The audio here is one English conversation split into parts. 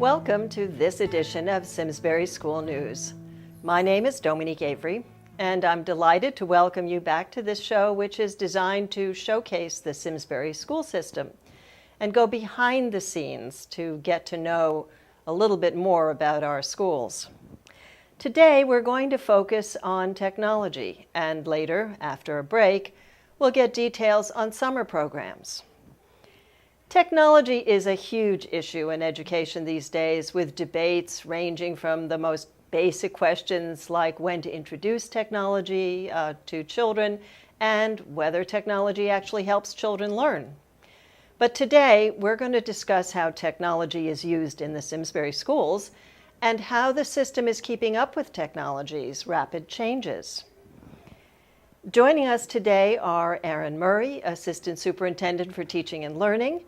Welcome to this edition of Simsbury School News. My name is Dominique Avery, and I'm delighted to welcome you back to this show, which is designed to showcase the Simsbury school system and go behind the scenes to get to know a little bit more about our schools. Today, we're going to focus on technology, and later, after a break, we'll get details on summer programs. Technology is a huge issue in education these days, with debates ranging from the most basic questions like when to introduce technology to children and whether technology actually helps children learn. But today, we're going to discuss how technology is used in the Simsbury schools and how the system is keeping up with technology's rapid changes. Joining us today are ERIN Murray, Assistant Superintendent for Teaching and Learning,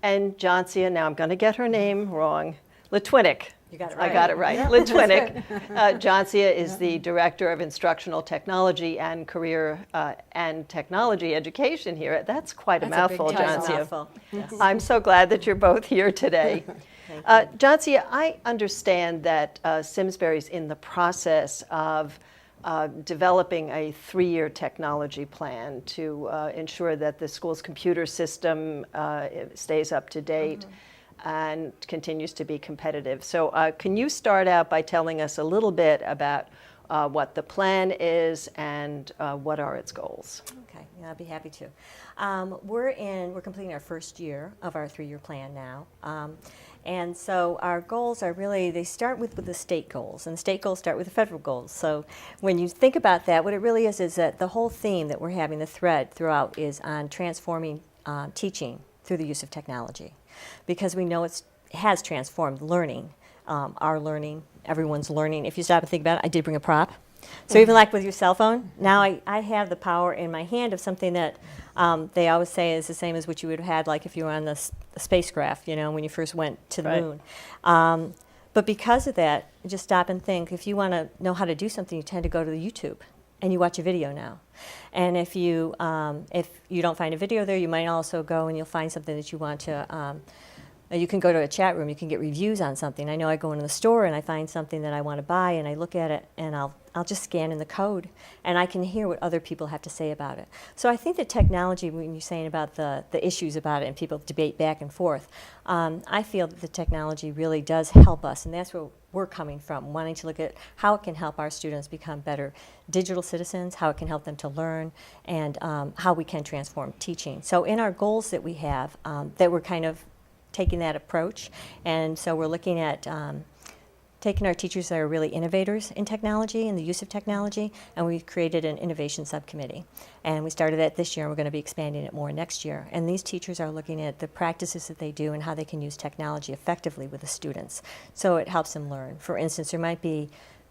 and JONCIA, now I'm going to get her name wrong, LYTWYNEC. You got it right. I got it right. Yeah. LYTWYNEC. JONCIA is the Director of Instructional Technology and Career and Technology Education here. That's quite a mouthful, JONCIA. Yes. I'm so glad that you're both here today. JONCIA, I understand that Simsbury's in the process of developing a 3-year technology plan to ensure that the school's computer system stays up to date and continues to be competitive. So can you start out by telling us a little bit about what the plan is and what are its goals? Okay, yeah, I'd be happy to. We're completing our first year of our 3-year plan now. And so our goals are really, they start with the state goals, and the state goals start with the federal goals. So when you think about that, what it really is that the whole theme that we're having, the thread throughout, is on transforming teaching through the use of technology. Because we know it has transformed learning, our learning, everyone's learning. If you stop and think about it, I did bring a prop. So even like with your cell phone, now I have the power in my hand of something that they always say is the same as what you would have had like if you were on the spacecraft, you know, when you first went to the moon. But because of that, just stop and think. If you want to know how to do something, you tend to go to the YouTube and you watch a video now. And if you don't find a video there, you might also go and you'll find something that you want to you can go to a chat room, you can get reviews on something. I know I go into the store and I find something that I want to buy and I look at it and I'll just scan in the code and I can hear what other people have to say about it. So I think that technology, when you're saying about the issues about it and people debate back and forth, I feel that the technology really does help us, and that's where we're coming from, wanting to look at how it can help our students become better digital citizens, how it can help them to learn, and how we can transform teaching. So in our goals that we have, that we're kind of taking that approach, and so we're looking at taking our teachers that are really innovators in technology and the use of technology, and we've created an innovation subcommittee. And we started that this year, and we're going to be expanding it more next year. And these teachers are looking at the practices that they do and how they can use technology effectively with the students, so it helps them learn. For instance, there might be,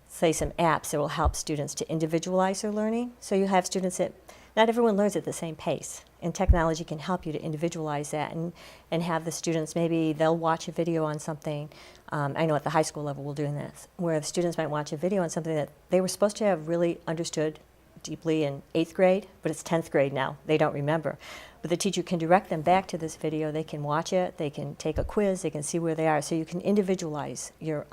say, some apps that will help students to individualize their learning. So you have students that, not everyone learns at the same pace, and technology can help you to individualize that and have the students, maybe they'll watch a video on something. I know at the high school level we're doing this, where the students might watch a video on something that they were supposed to have really understood deeply in 8th grade, but it's 10th grade now. They don't remember. But the teacher can direct them back to this video. They can watch it. They can take a quiz. They can see where they are. So you can individualize your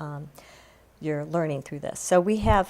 learning through this. So we have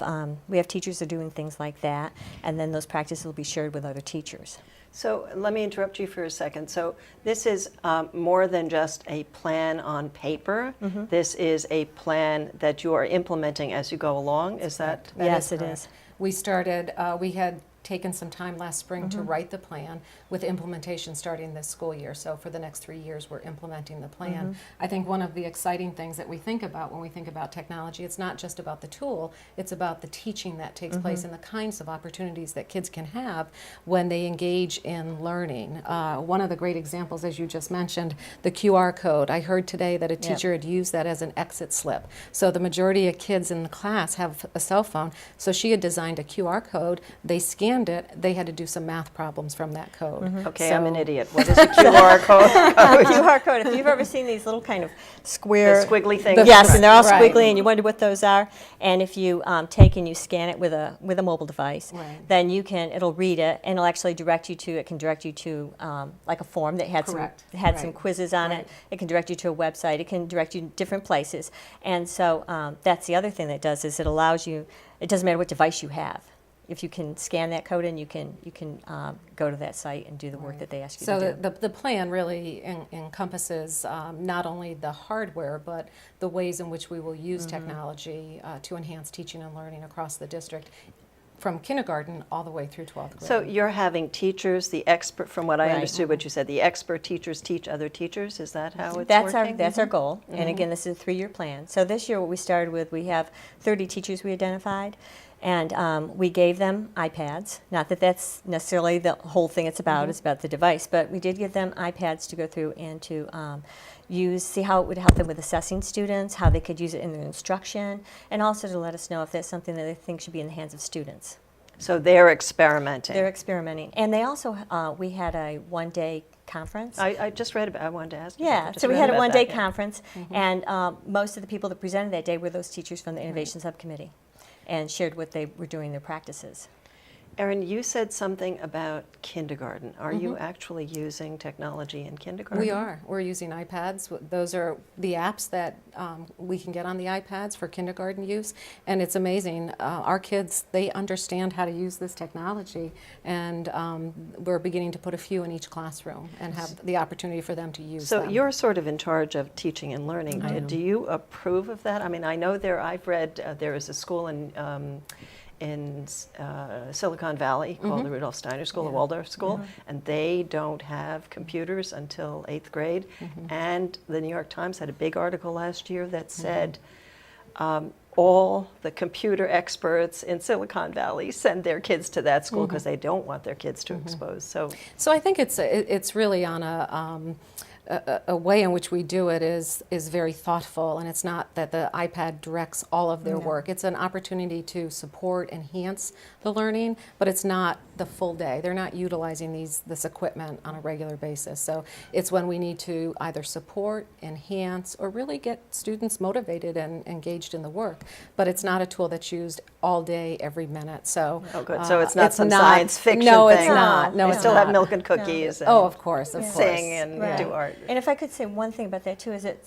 teachers that are doing things like that, and then those practices will be shared with other teachers. So let me interrupt you for a second. So this is more than just a plan on paper. This is a plan that you are implementing as you go along. Is that? Yes, it is. We started, we had taken some time last spring to write the plan, with implementation starting this school year. So for the next 3 years, we're implementing the plan. I think one of the exciting things that we think about when we think about technology, it's not just about the tool, it's about the teaching that takes place and the kinds of opportunities that kids can have when they engage in learning. One of the great examples, as you just mentioned, the QR code. I heard today that a teacher had used that as an exit slip. So the majority of kids in the class have a cell phone, so she had designed a QR code. They scan scanned it, they had to do some math problems from that code. Okay, I'm an idiot. What is a QR code? QR code. If you've ever seen these little kind of square, The squiggly things. yes, and they're all Right. squiggly, and you wonder what those are. And if you take and you scan it with a mobile device, Right. then it'll read it, and it'll actually direct you to. It can direct you to like a form that had Correct. some Right. quizzes on Right. it. It can direct you to a website. It can direct you to different places. And so that's the other thing that it does is it allows you. It doesn't matter what device you have. If you can scan that code in, you can go to that site and do the work that they ask you So to do. the plan really encompasses not only the hardware, but the ways in which we will use technology to enhance teaching and learning across the district from kindergarten all the way through 12th grade. So you're having teachers, the expert, from what I Right. understood what you said, the expert teachers teach other teachers? Is that how it's That's working? our goal. And again, this is a 3-year plan. So this year what we started with, we have 30 teachers we identified. And we gave them iPads. Not that that's necessarily the whole thing it's about, it's about the device, but we did give them iPads to go through and to see how it would help them with assessing students, how they could use it in their instruction, and also to let us know if that's something that they think should be in the hands of students. So they're experimenting. They're experimenting. And they also, we had a one-day conference. I just read about, I wanted to ask you. Yeah, I just so we read had a about one-day that, yeah. conference, and most of the people that presented that day were those teachers from the Innovation Subcommittee and shared what they were doing, their practices. Erin, you said something about kindergarten. Are you actually using technology in kindergarten? We are. We're using iPads. Those are the apps that we can get on the iPads for kindergarten use. And it's amazing. Our kids, they understand how to use this technology. And we're beginning to put a few in each classroom and have the opportunity for them to use So them. you're sort of in charge of teaching and learning. Do you approve of that? I mean, I know I've read there is a school in Silicon Valley called the Rudolph Steiner School, the Waldorf School, and they don't have computers until 8th grade. And the New York Times had a big article last year that said all the computer experts in Silicon Valley send their kids to that school because they don't want their kids to expose. So I think it's really on a way in which we do it is very thoughtful, and it's not that the iPad directs all of their work. It's an opportunity to support, enhance the learning, but it's not the full day. They're not utilizing this equipment on a regular basis. So it's when we need to either support, enhance, or really get students motivated and engaged in the work. But it's not a tool that's used all day, every minute. So good. So it's not some science fiction no, thing. It's not. No, They it's still not. have milk and cookies. And Oh, of course, of course. sing and Right. do art. And if I could say one thing about that too, is that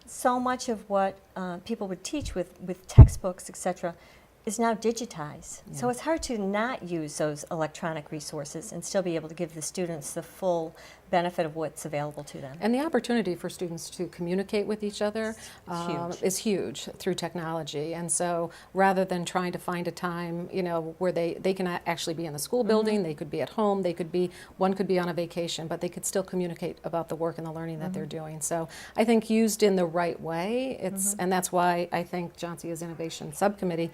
so much of what people would teach with textbooks, etc., is now digitized. So it's hard to not use those electronic resources and still be able to give the students the full benefit of what's available to them. And the opportunity for students to communicate with each other huge. is huge through technology. And so rather than trying to find a time, where they can actually be in the school building, they could be at home, one could be on a vacation, but they could still communicate about the work and the learning that they're doing. So I think used in the right way, and that's why I think JONCIA's Innovation Subcommittee,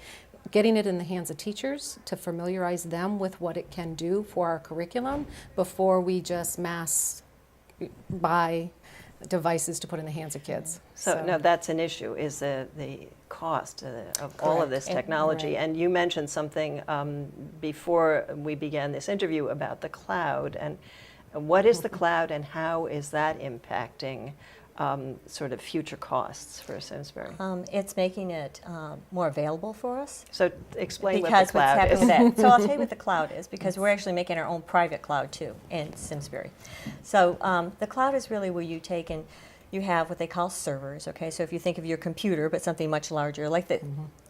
getting it in the hands of teachers to familiarize them with what it can do for our curriculum before we just mass buy devices to put in the hands of kids. So no, that's an issue, is the cost of all of this technology. And you mentioned something before we began this interview about the cloud. And what is the cloud and how is that impacting sort of future costs for Simsbury? It's making it more available for us. So explain Because what the what's cloud happening is. with that. So I'll tell you what the cloud is, because we're actually making our own private cloud too in Simsbury. So the cloud is really where you take and you have what they call servers. Okay, so if you think of your computer, but something much larger, like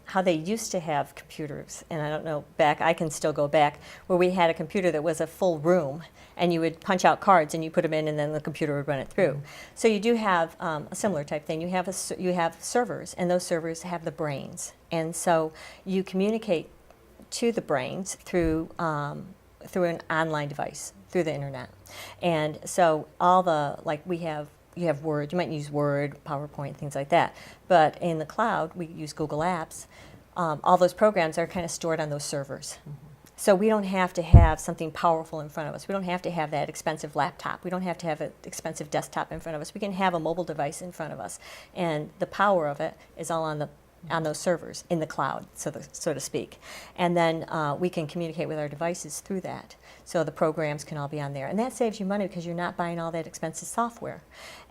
how they used to have computers, and I don't know I can still go back, where we had a computer that was a full room, and you would punch out cards and you put them in, and then the computer would run it through. So you do have a similar type thing. You have servers, and those servers have the brains, and so you communicate to the brains through an online device, through the internet. And so you have Word, you might use Word, PowerPoint, things like that. But in the cloud, we use Google Apps. All those programs are kind of stored on those servers. So we don't have to have something powerful in front of us. We don't have to have that expensive laptop. We don't have to have an expensive desktop in front of us. We can have a mobile device in front of us. And the power of it is all on the on those servers in the cloud, so to speak. And then we can communicate with our devices through that. So the programs can all be on there. And that saves you money because you're not buying all that expensive software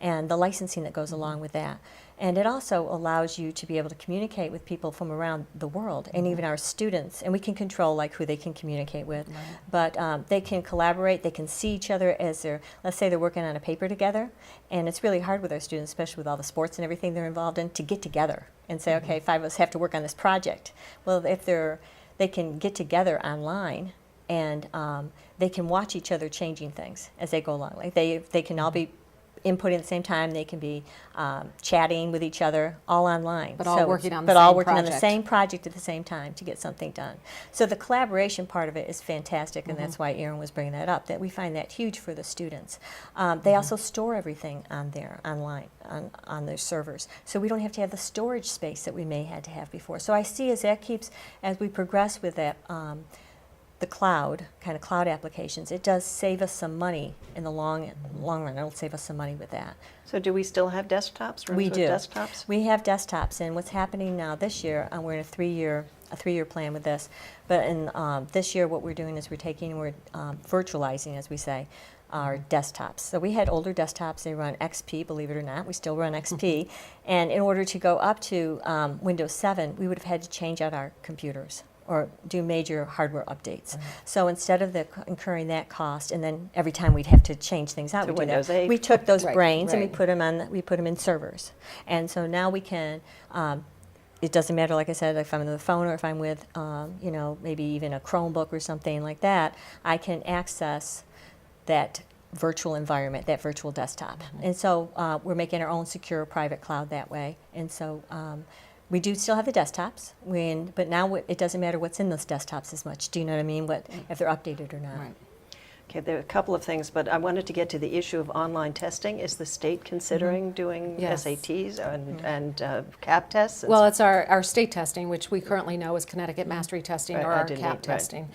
and the licensing that goes along with that. And it also allows you to be able to communicate with people from around the world, and even our students. And we can control like who they can communicate with. But they can collaborate, they can see each other as they're, let's say they're working on a paper together. And it's really hard with our students, especially with all the sports and everything they're involved in, to get together and say, okay, 5 of us have to work on this project. Well, if they can get together online, and they can watch each other changing things as they go along. Like they can all be inputting at the same time. They can be chatting with each other, all online. But all working on the but same all working on project. the same project at the same time to get something done. So the collaboration part of it is fantastic, and that's why ERIN was bringing that up. That we find that huge for the students. They also store everything on there online on their servers, so we don't have to have the storage space that we may had to have before. So I see as we progress with that. The cloud, kind of cloud applications, it does save us some money in the long run. It'll save us some money with that. So do we still have desktops? Rooms We with do. desktops? We have desktops, and what's happening now this year, we're in a three-year plan with this. But in this year, what we're doing is we're virtualizing, as we say, our desktops. So we had older desktops. They run XP, believe it or not. We still run XP. And in order to go up to Windows 7, we would have had to change out our computers or do major hardware updates. So instead of incurring that cost, and then every time we'd have to change things out, To we do that. Windows 8. We took those Right, brains and right. we put them in servers. And so now we can. It doesn't matter, like I said, if I'm on the phone or if I'm with, maybe even a Chromebook or something like that. I can access that virtual environment, that virtual desktop. And so we're making our own secure private cloud that way. And so. We do still have the desktops, but now it doesn't matter what's in those desktops as much. Do you know what I mean? If they're updated or not. Right. Okay, there are a couple of things, but I wanted to get to the issue of online testing. Is the state considering doing Yes. SATs and CAP tests? And Well, it's our state testing, which we currently know is Connecticut Mastery Testing, Right, or I our didn't CAP need- right, testing,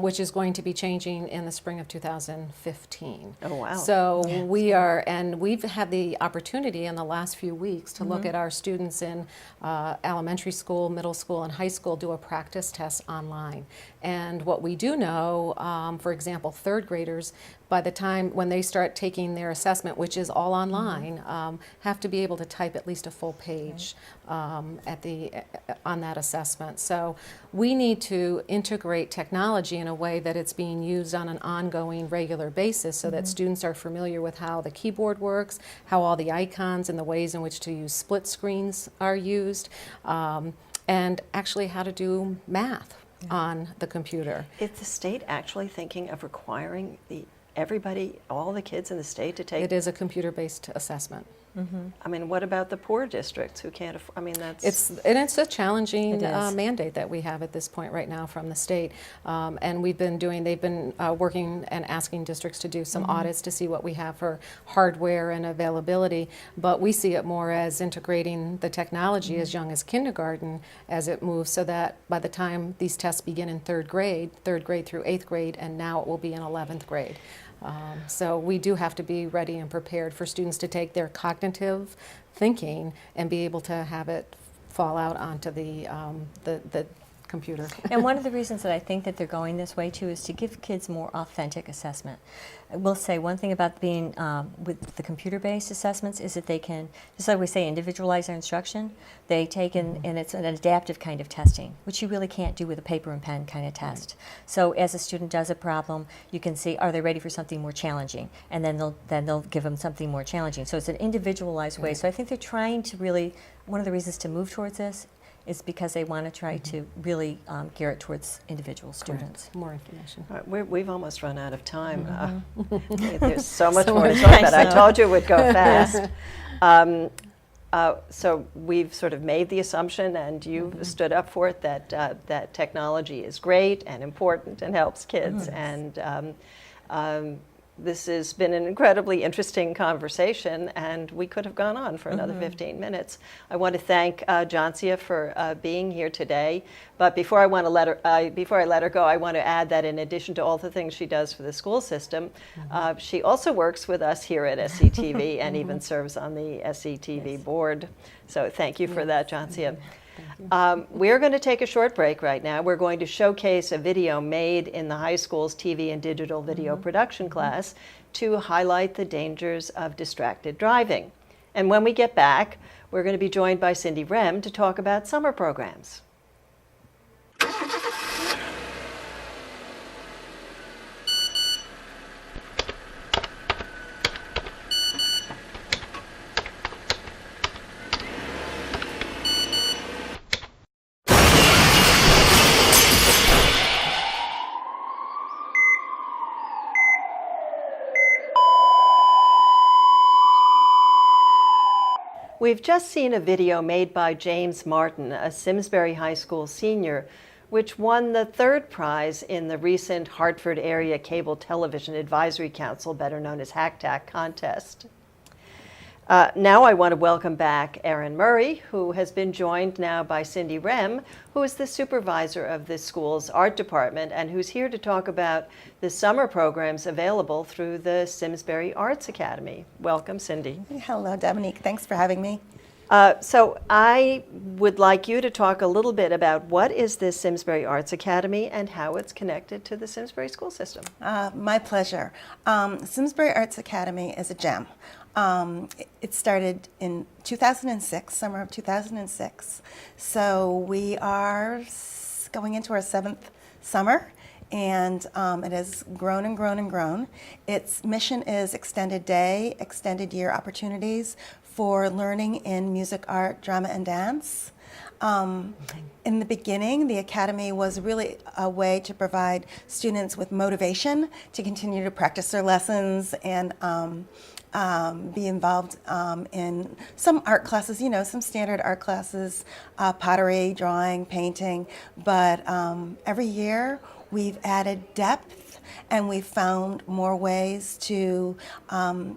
which is going to be changing in the spring of 2015. Oh, wow. So we've had the opportunity in the last few weeks to look at our students in elementary school, middle school, and high school do a practice test online. And what we do know, for example, third graders, by the time when they start taking their assessment, which is all online, have to be able to type at least a full page on that assessment. So we need to integrate technology in a way that it's being used on an ongoing, regular basis, so that students are familiar with how the keyboard works, how all the icons and the ways in which to use split screens are used, and actually how to do math on the computer. Is the state actually thinking of requiring all the kids in the state to take? It is a computer-based assessment. I mean, what about the poor districts who can't afford? I mean, that's... It's a challenging It is. mandate that we have at this point right now from the state, and they've been working and asking districts to do some audits to see what we have for hardware and availability, but we see it more as integrating the technology as young as kindergarten as it moves, so that by the time these tests begin in third grade through 8th grade, and now it will be in 11th grade. So we do have to be ready and prepared for students to take their cognitive thinking and be able to have it fall out onto the computer. And one of the reasons that I think that they're going this way too is to give kids more authentic assessment. I will say one thing about being with the computer-based assessments is that they can, just like we say, individualize their instruction. They take and it's an adaptive kind of testing, which you really can't do with a paper and pen kind of test. So as a student does a problem, you can see, are they ready for something more challenging? And then they'll give them something more challenging. So it's an individualized way. So I think they're trying to really, one of the reasons to move towards this is because they want to try to really gear it towards individual students. More information. All right, we've almost run out of time. There's so much So more to much. talk about. I I know. told you it would go fast. So we've sort of made the assumption, and you've stood up for it, that technology is great and important and helps kids. And this has been an incredibly interesting conversation, and we could have gone on for another 15 minutes. I want to thank JONCIA for being here today. But before I let her go, I want to add that in addition to all the things she does for the school system, she also works with us here at SCTV and even serves on the SCTV board. So thank you for that, JONCIA. We're going to take a short break right now. We're going to showcase a video made in the high school's TV and digital video production class to highlight the dangers of distracted driving. And when we get back, we're going to be joined by Cindy REHM to talk about summer programs. We've just seen a video made by James Martin, a Simsbury High School senior, which won the third prize in the recent Hartford Area Cable Television Advisory Council, better known as HACTAC, contest. Now I want to welcome back ERIN Murray, who has been joined now by Cindy REHM, who is the supervisor of this school's art department and who's here to talk about the summer programs available through the Simsbury Arts Academy. Welcome, Cindy. Hello, Dominique. Thanks for having me. So I would like you to talk a little bit about what is this Simsbury Arts Academy and how it's connected to the Simsbury school system. My pleasure. Simsbury Arts Academy is a gem. It started in 2006, summer of 2006. So we are going into our 7th summer, and it has grown and grown and grown. Its mission is extended day, extended year opportunities for learning in music, art, drama, and dance. In the beginning, the Academy was really a way to provide students with motivation to continue to practice their lessons and be involved in some art classes, some standard art classes, pottery, drawing, painting, but every year we've added depth and we've found more ways to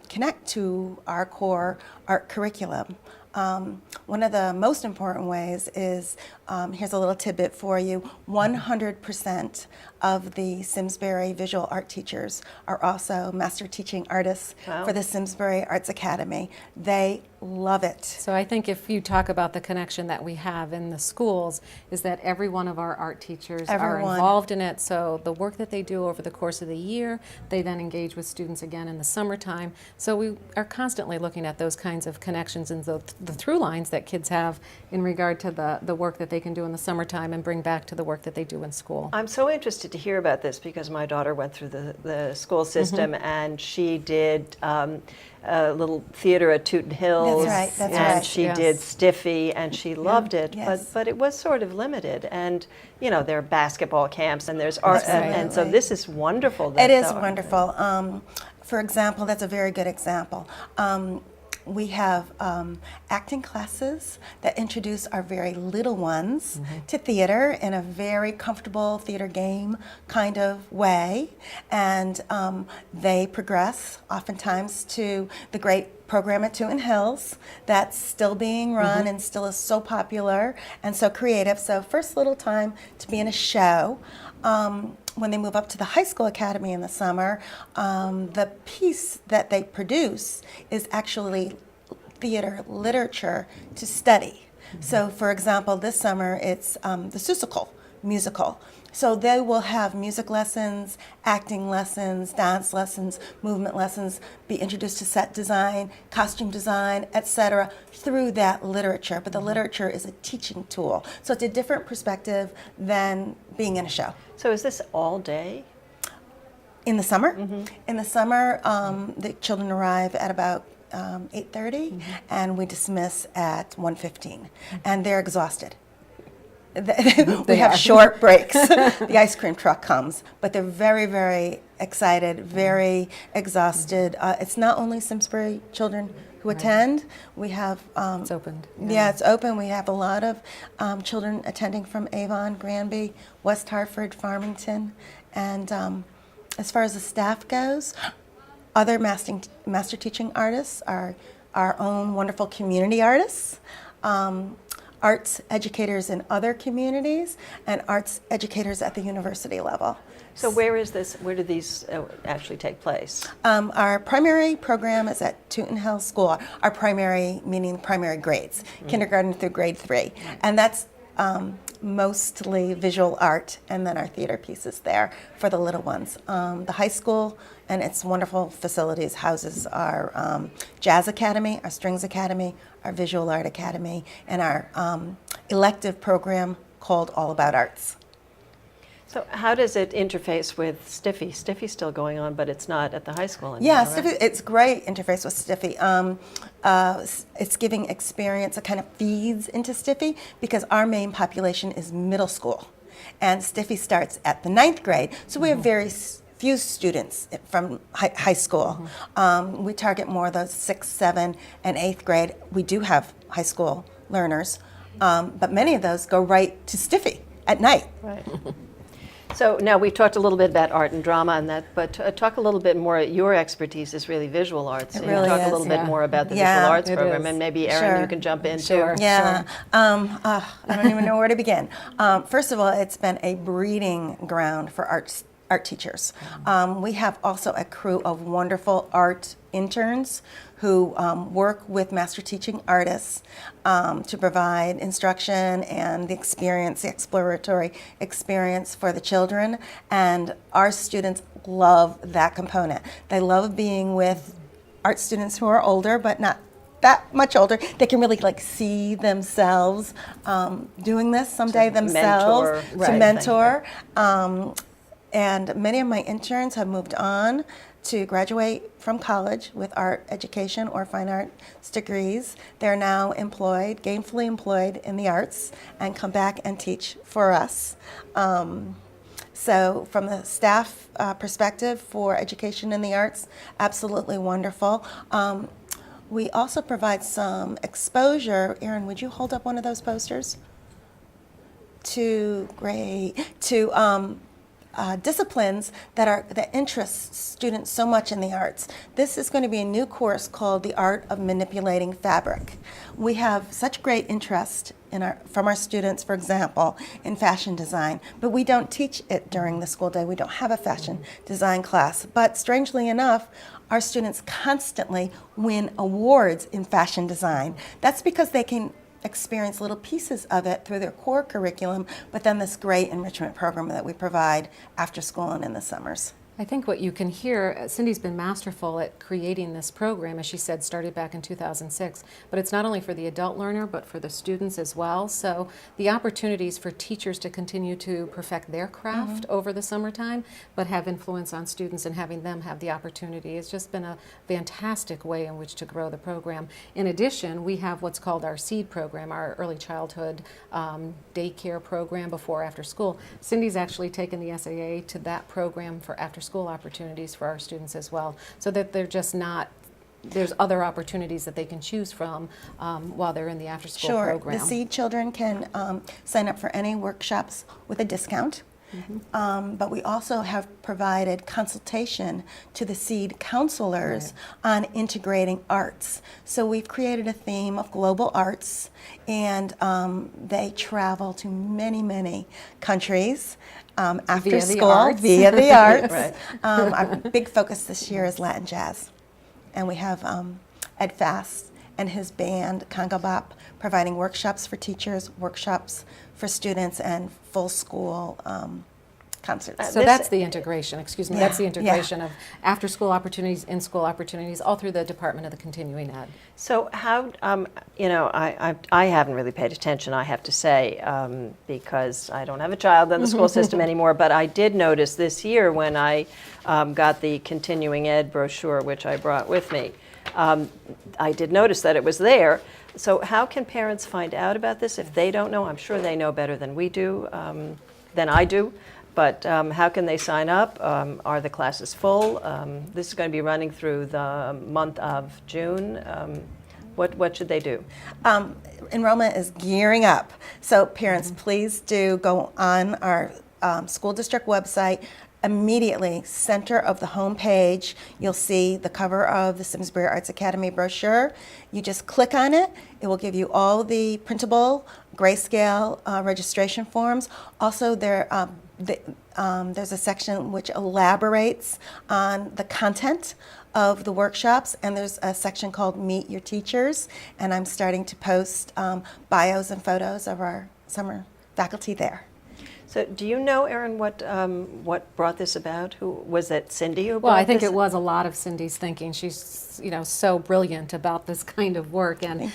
connect to our core art curriculum. One of the most important ways is, here's a little tidbit for you, 100% of the Simsbury visual art teachers are also master teaching artists for the Simsbury Arts Academy. They love it. So I think if you talk about the connection that we have in the schools is that every one of our art teachers are involved in it. So the work that they do over the course of the year, they then engage with students again in the summertime. So we are constantly looking at those kinds of connections and the through lines that kids have in regard to the work that they can do in the summertime and bring back to the work that they do in school. I'm so interested to hear about this because my daughter went through the school system and she did a little theater at Tooten Hills. That's right. And she did Stiffy and she loved it, but it was sort of limited. And there are basketball camps and there's art, and so this is wonderful. It is wonderful. For example, that's a very good example. We have acting classes that introduce our very little ones to theater in a very comfortable theater game kind of way, and they progress oftentimes to the great program at Tooten Hills that's still being run and still is so popular and so creative. So first little time to be in a show. When they move up to the high school academy in the summer, the piece that they produce is actually theater literature to study. So for example, this summer it's the Seussical musical. So they will have music lessons, acting lessons, dance lessons, movement lessons, be introduced to set design, costume design, etc. through that literature. But the literature is a teaching tool. So it's a different perspective than being in a show. So is this all day? In the summer? In the summer, the children arrive at about 8:30 and we dismiss at 1:15 and they're exhausted. We have short breaks. The ice cream truck comes, but they're very, very excited, very exhausted. It's not only Simsbury children who attend. We have it's opened. Yeah, it's open. We have a lot of children attending from Avon, Granby, West Hartford, Farmington, and as far as the staff goes, other master teaching artists are our own wonderful community artists. arts educators in other communities and arts educators at the university level. So where is this? Where do these actually take place? Our primary program is at Tooten Hill School. Our primary, meaning primary grades, kindergarten through grade 3. And that's mostly visual art, and then our theater pieces there for the little ones. The high school and its wonderful facilities houses our Jazz Academy, our Strings Academy, our Visual Art Academy, and our elective program called All About Arts. So how does it interface with Stiffy? Stiffy's still going on, but it's not at the high school anymore. Yeah, right? Stiffy, it's great interface with Stiffy. It's giving experience, it kind of feeds into Stiffy because our main population is middle school. And Stiffy starts at the 9th grade, so we have very few students from high school. We target more the 6th, 7th, and 8th grade. We do have high school learners, but many of those go right to Stiffy at night. Right. So now we've talked a little bit about art and drama and that, but talk a little bit more. Your expertise is really visual arts. It So really talk is, a little bit yeah. more about the Yeah, visual arts it program, is. and maybe Erin, Sure. you can jump in Sure. too. Yeah, I don't even know where to begin. First of all, it's been a breeding ground for art teachers. We have also a crew of wonderful art interns who work with master teaching artists to provide instruction and the experience, the exploratory experience for the children. And our students love that component. They love being with art students who are older, but not that much older. They can really see themselves doing this someday themselves, mentor, to right. mentor. And many of my interns have moved on to graduate from college with art education or fine arts degrees. They're now employed, gainfully employed in the arts, and come back and teach for us. So from the staff perspective for education in the arts, absolutely wonderful. We also provide some exposure. Erin, would you hold up one of those posters? To disciplines that interest students so much in the arts. This is going to be a new course called The Art of Manipulating Fabric. We have such great interest from our students, for example, in fashion design, but we don't teach it during the school day. We don't have a fashion design class. But strangely enough, our students constantly win awards in fashion design. That's because they can experience little pieces of it through their core curriculum, but then this great enrichment program that we provide after school and in the summers. I think what you can hear, Cindy's been masterful at creating this program, as she said, started back in 2006, but it's not only for the adult learner, but for the students as well. So the opportunities for teachers to continue to perfect their craft over the summertime, but have influence on students and having them have the opportunity. It's just been a fantastic way in which to grow the program. In addition, we have what's called our SEED program, our early childhood daycare program before after school. Cindy's actually taken the SAA to that program for after school opportunities for our students as well, so that they're just not, there's other opportunities that they can choose from while they're in the after school program. The SEED children can sign up for any workshops with a discount. But we also have provided consultation to the SEED counselors on integrating arts. So we've created a theme of global arts, and they travel to many, many countries after Via the school arts. via the arts. Right. Our big focus this year is Latin jazz. And we have Ed Fast and his band, Congo Bop, providing workshops for teachers, workshops for students, and full school concerts. So that's the integration, excuse me, Yeah, that's the integration of after-school opportunities, in-school opportunities, all through the Department of the Continuing Ed. So how, I haven't really paid attention, I have to say, because I don't have a child in the school system anymore, but I did notice this year when I got the continuing ed brochure, which I brought with me, I did notice that it was there. So how can parents find out about this if they don't know? I'm sure they know better than we do, than I do. But how can they sign up? Are the classes full? This is going to be running through the month of June. What should they do? Enrollment is gearing up. So parents, please do go on our school district website, immediately, center of the home page, you'll see the cover of the Simsbury Arts Academy brochure. You just click on it. It will give you all the printable grayscale registration forms. Also, there's a section which elaborates on the content of the workshops, and there's a section called Meet Your Teachers, and I'm starting to post bios and photos of our summer faculty there. So do you know, Erin, what brought this about? Who was that? Cindy who brought Well, I think this? it was a lot of Cindy's thinking. She's, so brilliant about this kind of work, and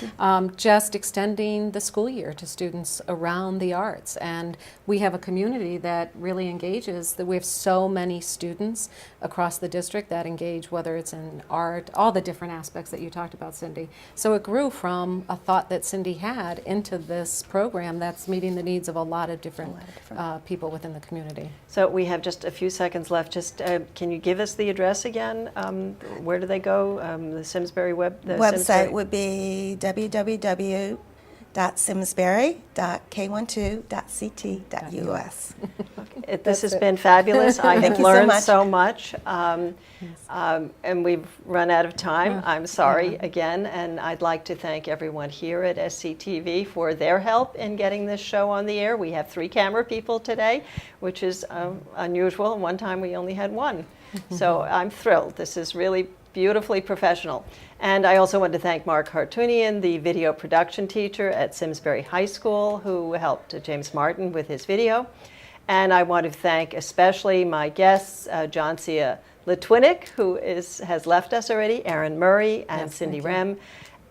just extending the school year to students around the arts. And we have a community that really engages. That we have so many students across the district that engage, whether it's in art, all the different aspects that you talked about, Cindy. So it grew from a thought that Cindy had into this program that's meeting the needs of a lot of different people within the community. So we have just a few seconds left. Just can you give us the address again? Where do they go? The Simsbury Website Simsbury? would be www.simsbury.k12.ct.us. This has been fabulous. I have Thank you so learned much. so much. And we've run out of time. I'm sorry again. And I'd like to thank everyone here at SCTV for their help in getting this show on the air. We have 3 camera people today, which is unusual. One time we only had 1. So I'm thrilled. This is really beautifully professional. And I also want to thank Mark Hartunian, the video production teacher at Simsbury High School, who helped James Martin with his video. And I want to thank especially my guests, JONCIA LYTWYNEC, who has left us already, ERIN Murray, and Yes, Cindy thank you. Rem.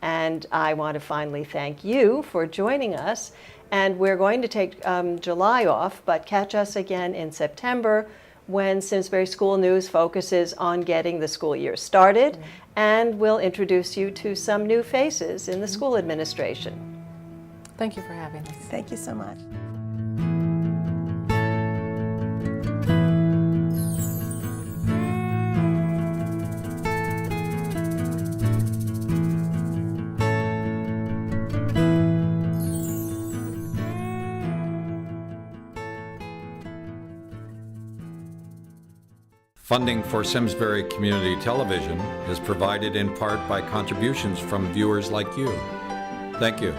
And I want to finally thank you for joining us. And we're going to take July off, but catch us again in September when Simsbury School News focuses on getting the school year started, and we'll introduce you to some new faces in the school administration. Thank you for having us. Thank you so much. Funding for Simsbury Community Television is provided in part by contributions from viewers like you. Thank you.